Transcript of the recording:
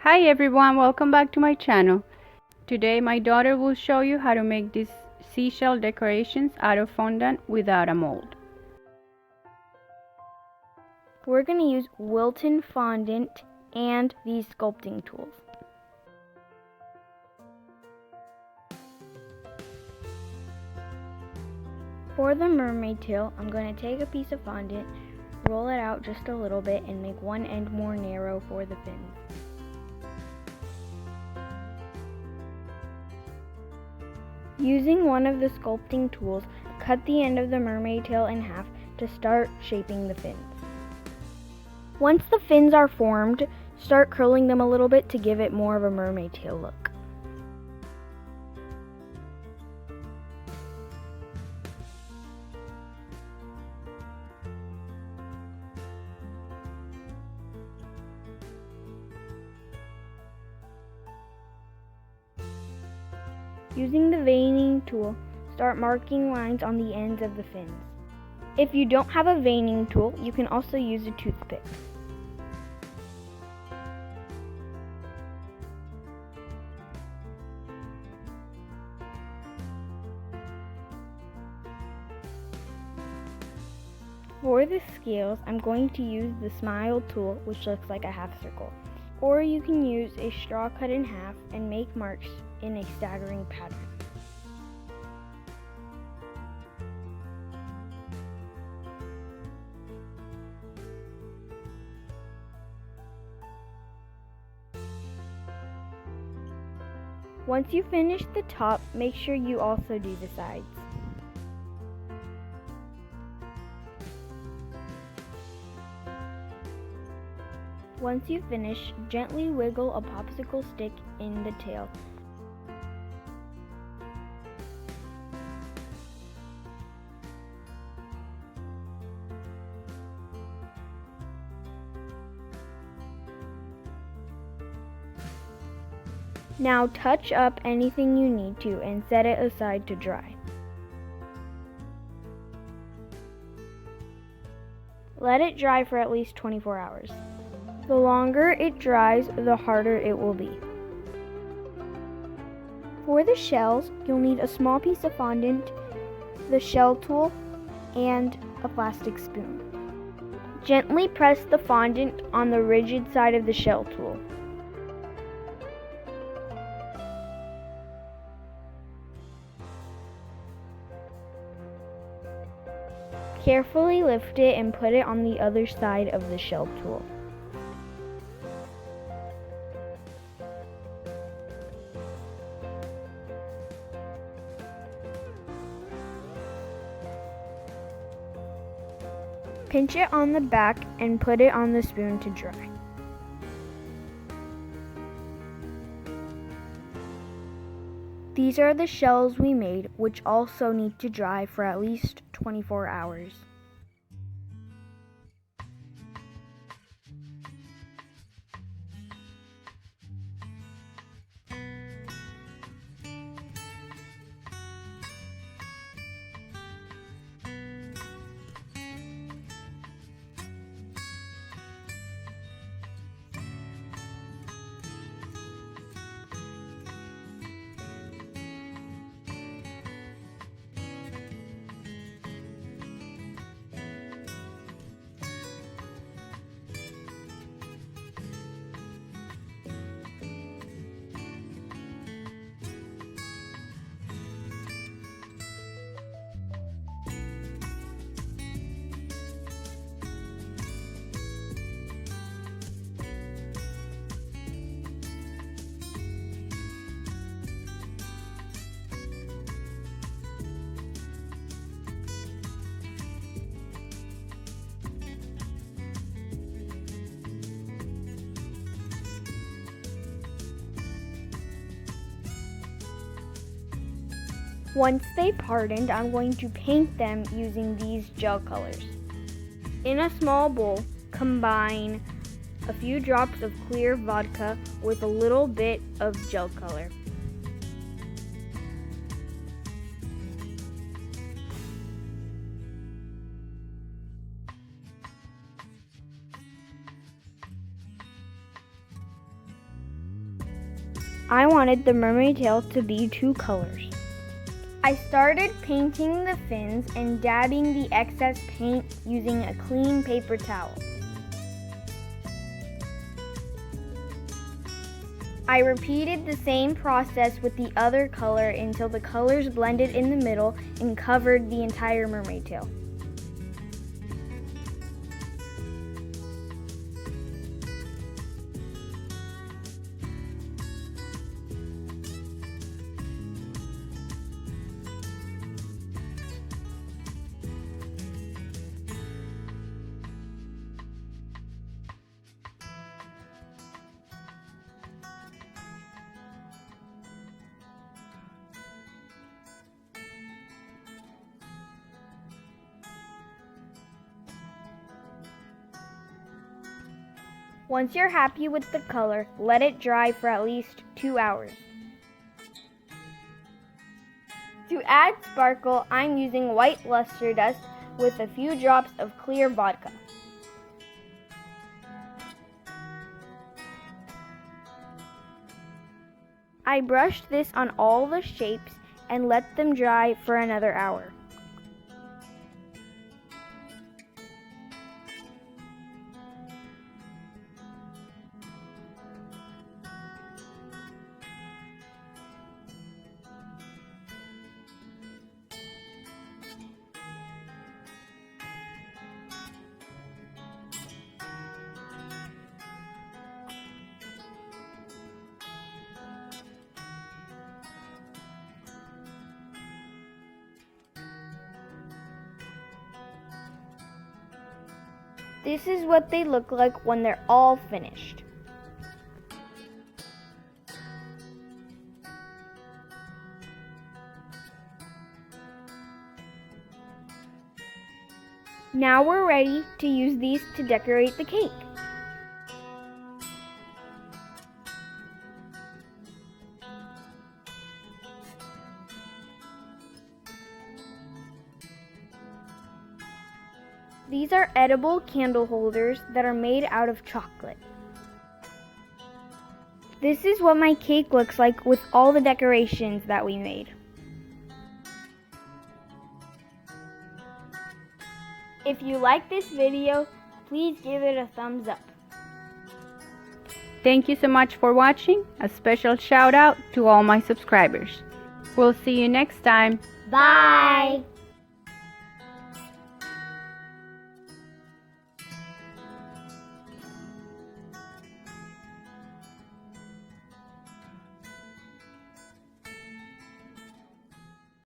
Hi everyone, welcome back to my channel. Today my daughter will show you how to make these seashell decorations out of fondant without a mold. We're going to use Wilton fondant and these sculpting tools. For the mermaid tail, I'm going to take a piece of fondant, roll it out just a little bit, and make one end more narrow for the fins. Using one of the sculpting tools, cut the end of the mermaid tail in half to start shaping the fins. Once the fins are formed, start curling them a little bit to give it more of a mermaid tail look. Using the veining tool, start marking lines on the ends of the fins. If you don't have a veining tool, you can also use a toothpick. For the scales, I'm going to use the smile tool, which looks like a half circle. Or you can use a straw cut in half and make marks in a staggering pattern. Once you finish the top, make sure you also do the sides. Once you finish, gently wiggle a popsicle stick in the tail. Now touch up anything you need to and set it aside to dry. Let it dry for at least 24 hours. The longer it dries, the harder it will be. For the shells, you'll need a small piece of fondant, the shell tool, and a plastic spoon. Gently press the fondant on the rigid side of the shell tool. Carefully lift it and put it on the other side of the shell tool. Pinch it on the back and put it on the spoon to dry. These are the shells we made, which also need to dry for at least 24 hours. Once they've hardened, I'm going to paint them using these gel colors. In a small bowl, combine a few drops of clear vodka with a little bit of gel color. I wanted the mermaid tail to be 2 colors. I started painting the fins and dabbing the excess paint using a clean paper towel. I repeated the same process with the other color until the colors blended in the middle and covered the entire mermaid tail. Once you're happy with the color, let it dry for at least 2 hours. To add sparkle, I'm using white luster dust with a few drops of clear vodka. I brushed this on all the shapes and let them dry for another hour. This is what they look like when they're all finished. Now we're ready to use these to decorate the cake. These are edible candle holders that are made out of chocolate. This is what my cake looks like with all the decorations that we made. If you like this video, please give it a thumbs up. Thank you so much for watching. A special shout out to all my subscribers. We'll see you next time. Bye!